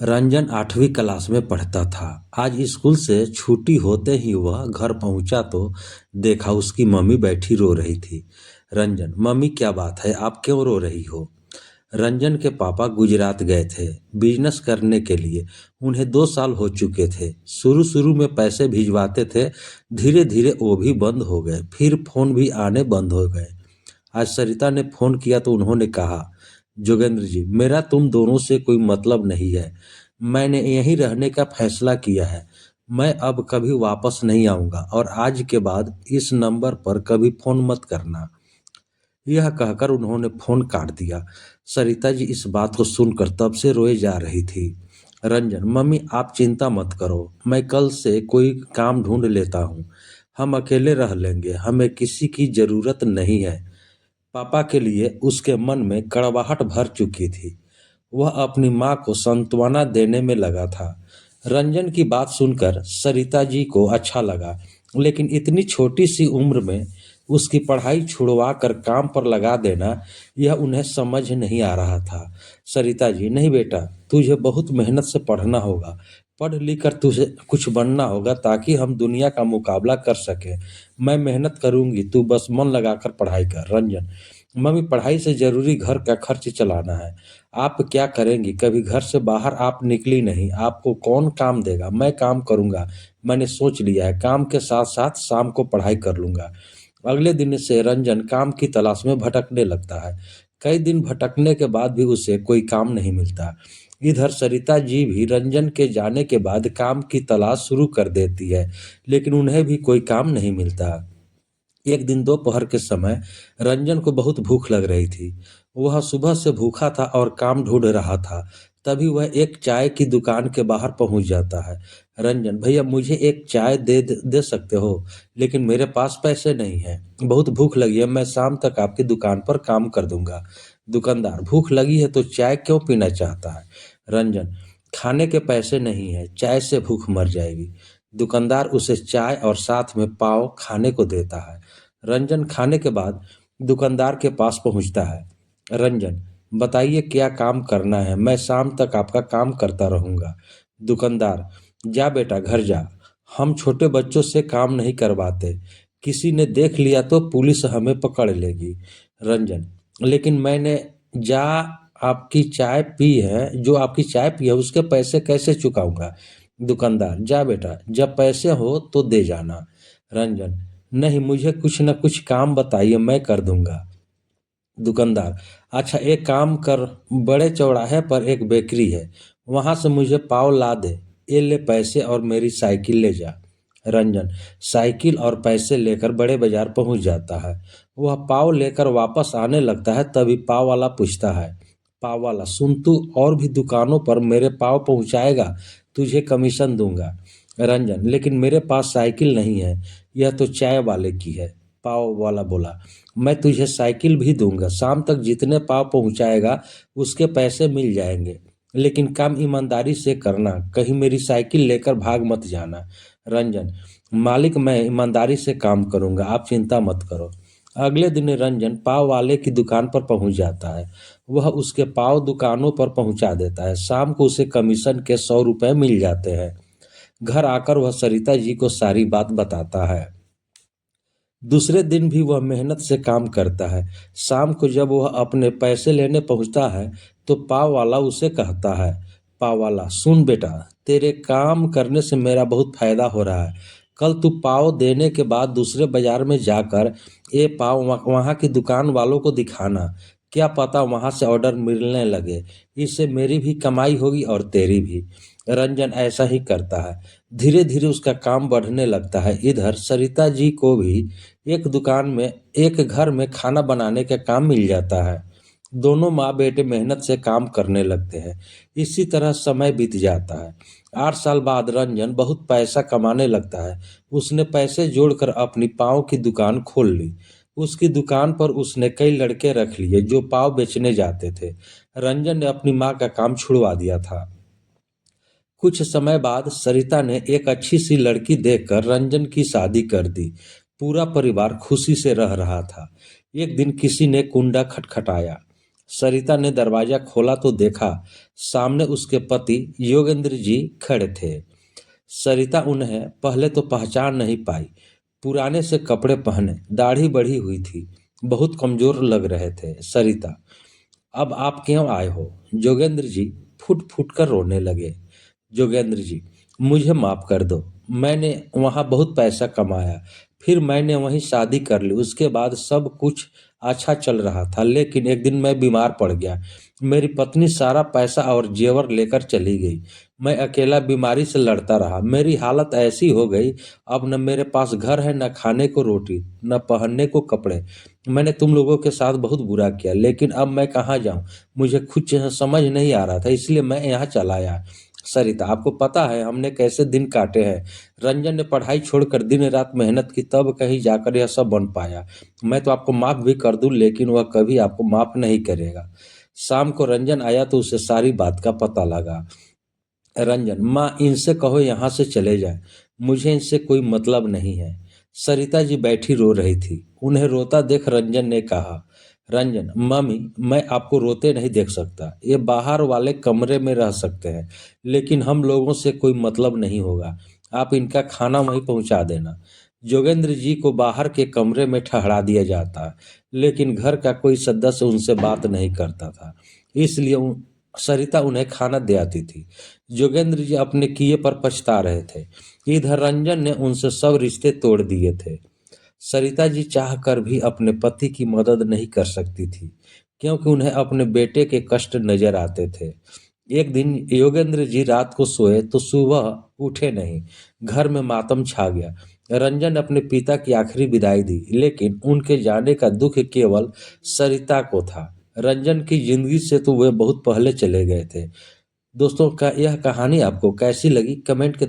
रंजन 8वीं क्लास में पढ़ता था। आज स्कूल से छुट्टी होते ही वह घर पहुंचा तो देखा उसकी मम्मी बैठी रो रही थी। रंजन, मम्मी क्या बात है, आप क्यों रो रही हो? रंजन के पापा गुजरात गए थे बिजनेस करने के लिए। उन्हें 2 साल हो चुके थे। शुरू शुरू में पैसे भिजवाते थे, धीरे धीरे वो भी बंद हो गए, फिर फोन भी आने बंद हो गए। आज सरिता ने फोन किया तो उन्होंने कहा, जोगेंद्र जी, मेरा तुम दोनों से कोई मतलब नहीं है। मैंने यहीं रहने का फैसला किया है। मैं अब कभी वापस नहीं आऊंगा और आज के बाद इस नंबर पर कभी फोन मत करना। यह कहकर उन्होंने फोन काट दिया। सरिता जी इस बात को सुनकर तब से रोए जा रही थी। रंजन, मम्मी आप चिंता मत करो, मैं कल से कोई काम ढूंढ लेता हूँ। हम अकेले रह लेंगे, हमें किसी की जरूरत नहीं है। पापा के लिए उसके मन में कड़वाहट भर चुकी थी। वह अपनी माँ को सांत्वना देने में लगा था। रंजन की बात सुनकर सरिता जी को अच्छा लगा, लेकिन इतनी छोटी सी उम्र में उसकी पढ़ाई छुड़वा कर काम पर लगा देना, यह उन्हें समझ नहीं आ रहा था। सरिता जी, नहीं बेटा, तुझे बहुत मेहनत से पढ़ना होगा। पढ़ लिख कर तुझे कुछ बनना होगा ताकि हम दुनिया का मुकाबला कर सकें। मैं मेहनत करूंगी, तू बस मन लगाकर पढ़ाई कर। रंजन, मम्मी पढ़ाई से जरूरी घर का खर्च चलाना है। आप क्या करेंगी? कभी घर से बाहर आप निकली नहीं, आपको कौन काम देगा? मैं काम करूंगा, मैंने सोच लिया है। काम के साथ साथ शाम को पढ़ाई कर लूंगा। अगले दिन से रंजन काम की तलाश में भटकने लगता है। कई दिन भटकने के बाद भी उसे कोई काम नहीं मिलता। इधर सरिता जी भी रंजन के जाने के बाद काम की तलाश शुरू कर देती है, लेकिन उन्हें भी कोई काम नहीं मिलता। एक दिन दोपहर के समय रंजन को बहुत भूख लग रही थी। वह सुबह से भूखा था और काम ढूंढ रहा था। तभी वह एक चाय की दुकान के बाहर पहुंच जाता है। रंजन, भैया मुझे एक चाय दे सकते हो? लेकिन मेरे पास पैसे नहीं है। बहुत भूख लगी है, मैं शाम तक आपकी दुकान पर काम कर दूंगा। दुकानदार, भूख लगी है तो चाय क्यों पीना चाहता है? रंजन, खाने के पैसे नहीं है, चाय से भूख मर जाएगी। दुकानदार उसे चाय और साथ में पाव खाने को देता है। रंजन खाने के बाद दुकानदार के पास पहुंचता है। रंजन, बताइए क्या काम करना है, मैं शाम तक आपका काम करता रहूंगा। दुकानदार, जा बेटा घर जा, हम छोटे बच्चों से काम नहीं करवाते। किसी ने देख लिया तो पुलिस हमें पकड़ लेगी। रंजन, लेकिन मैंने जा आपकी चाय पी है, जो आपकी चाय पी है उसके पैसे कैसे चुकाऊंगा? दुकानदार, जा बेटा, जब पैसे हो तो दे जाना। रंजन, नहीं, मुझे कुछ न कुछ काम बताइए, मैं कर दूंगा। दुकानदार, अच्छा एक काम कर, बड़े चौराहे पर एक बेकरी है, वहां से मुझे पाव ला दे। ये ले पैसे और मेरी साइकिल ले जा। रंजन साइकिल और पैसे लेकर बड़े बाजार पहुंच जाता है। वह पाव लेकर वापस आने लगता है, तभी पाव वाला पूछता है। पाव वाला, सुन, तू और भी दुकानों पर मेरे पाव पहुंचाएगा, तुझे कमीशन दूंगा। रंजन, लेकिन मेरे पास साइकिल नहीं है, यह तो चाय वाले की है। पाव वाला बोला, मैं तुझे साइकिल भी दूंगा, शाम तक जितने पाव पहुंचाएगा उसके पैसे मिल जाएंगे, लेकिन काम ईमानदारी से करना, कहीं मेरी साइकिल लेकर भाग मत जाना। रंजन, मालिक मैं ईमानदारी से काम करूंगा, आप चिंता मत करो। अगले दिन रंजन पाव वाले की दुकान पर पहुंच जाता है। वह उसके पाव दुकानों पर पहुंचा देता है। शाम को उसे कमीशन के 100 रुपए मिल जाते हैं। घर आकर वह सरिता जी को सारी बात बताता है। दूसरे दिन भी वह मेहनत से काम करता है। शाम को जब वह अपने पैसे लेने पहुंचता है तो पाव वाला उसे कहता है। पाव वाला, सुन बेटा, तेरे काम करने से मेरा बहुत फायदा हो रहा है। कल तू पाव देने के बाद दूसरे बाजार में जाकर ये पाव वहाँ की दुकान वालों को दिखाना। क्या पता वहां से ऑर्डर मिलने लगे, इससे मेरी भी कमाई होगी और तेरी भी। रंजन ऐसा ही करता है। धीरे धीरे उसका काम बढ़ने लगता है। इधर सरिता जी को भी एक घर में खाना बनाने का काम मिल जाता है। दोनों माँ बेटे मेहनत से काम करने लगते हैं। इसी तरह समय बीत जाता है। 8 साल बाद रंजन बहुत पैसा कमाने लगता है। उसने पैसे जोड़कर अपनी पाव की दुकान खोल ली। उसकी दुकान पर उसने कई लड़के रख लिए जो पाव बेचने जाते थे। रंजन ने अपनी माँ का काम छुड़वा दिया था। कुछ समय बाद सरिता ने एक अच्छी सी लड़की देखकर रंजन की शादी कर दी। पूरा परिवार खुशी से रह रहा था। एक दिन किसी ने कुंडा खटखटाया। सरिता ने दरवाजा खोला तो देखा सामने उसके पति योगेंद्र जी खड़े थे। सरिता उन्हें पहले तो पहचान नहीं पाई। पुराने से कपड़े पहने, दाढ़ी बढ़ी हुई थी, बहुत कमजोर लग रहे थे। सरिता, अब आप क्यों आए हो? जोगेंद्र जी फुट फुट कर रोने लगे। जोगेंद्र जी, मुझे माफ कर दो। मैंने वहाँ बहुत पैसा कमाया, फिर मैंने वहीं शादी कर ली। उसके बाद सब कुछ अच्छा चल रहा था, लेकिन एक दिन मैं बीमार पड़ गया। मेरी पत्नी सारा पैसा और जेवर लेकर चली गई। मैं अकेला बीमारी से लड़ता रहा। मेरी हालत ऐसी हो गई, अब न मेरे पास घर है, न खाने को रोटी, न पहनने को कपड़े। मैंने तुम लोगों के साथ बहुत बुरा किया, लेकिन अब मैं कहाँ जाऊँ? मुझे कुछ समझ नहीं आ रहा था, इसलिए मैं यहाँ चला आया। सरिता, आपको पता है हमने कैसे दिन काटे हैं? रंजन ने पढ़ाई छोड़कर दिन रात मेहनत की, तब कहीं जाकर यह सब बन पाया। मैं तो आपको माफ भी कर दूं, लेकिन वह कभी आपको माफ नहीं करेगा। शाम को रंजन आया तो उसे सारी बात का पता लगा। रंजन, माँ, इनसे कहो यहाँ से चले जाए, मुझे इनसे कोई मतलब नहीं है। सरिता जी बैठी रो रही थी। उन्हें रोता देख रंजन ने कहा, रंजन, मम्मी, मैं आपको रोते नहीं देख सकता। ये बाहर वाले कमरे में रह सकते हैं, लेकिन हम लोगों से कोई मतलब नहीं होगा। आप इनका खाना वहीं पहुंचा देना। जोगेंद्र जी को बाहर के कमरे में ठहरा दिया जाता, लेकिन घर का कोई सदस्य उनसे बात नहीं करता था, इसलिए सरिता उन्हें खाना दे आती थी। जोगेंद्र जी अपने किए पर पछता रहे थे। इधर रंजन ने उनसे सब रिश्ते तोड़ दिए थे। सरिता जी चाहकर भी अपने पति की मदद नहीं कर सकती थी, क्योंकि उन्हें अपने बेटे के कष्ट नजर आते थे। एक दिन योगेंद्र जी रात को सोए तो सुबह उठे नहीं। घर में मातम छा गया। रंजन अपने पिता की आखिरी विदाई दी, लेकिन उनके जाने का दुख केवल सरिता को था। रंजन की जिंदगी से तो वे बहुत पहले चले गए थे। दोस्तों, का यह कहानी आपको कैसी लगी? कमेंट के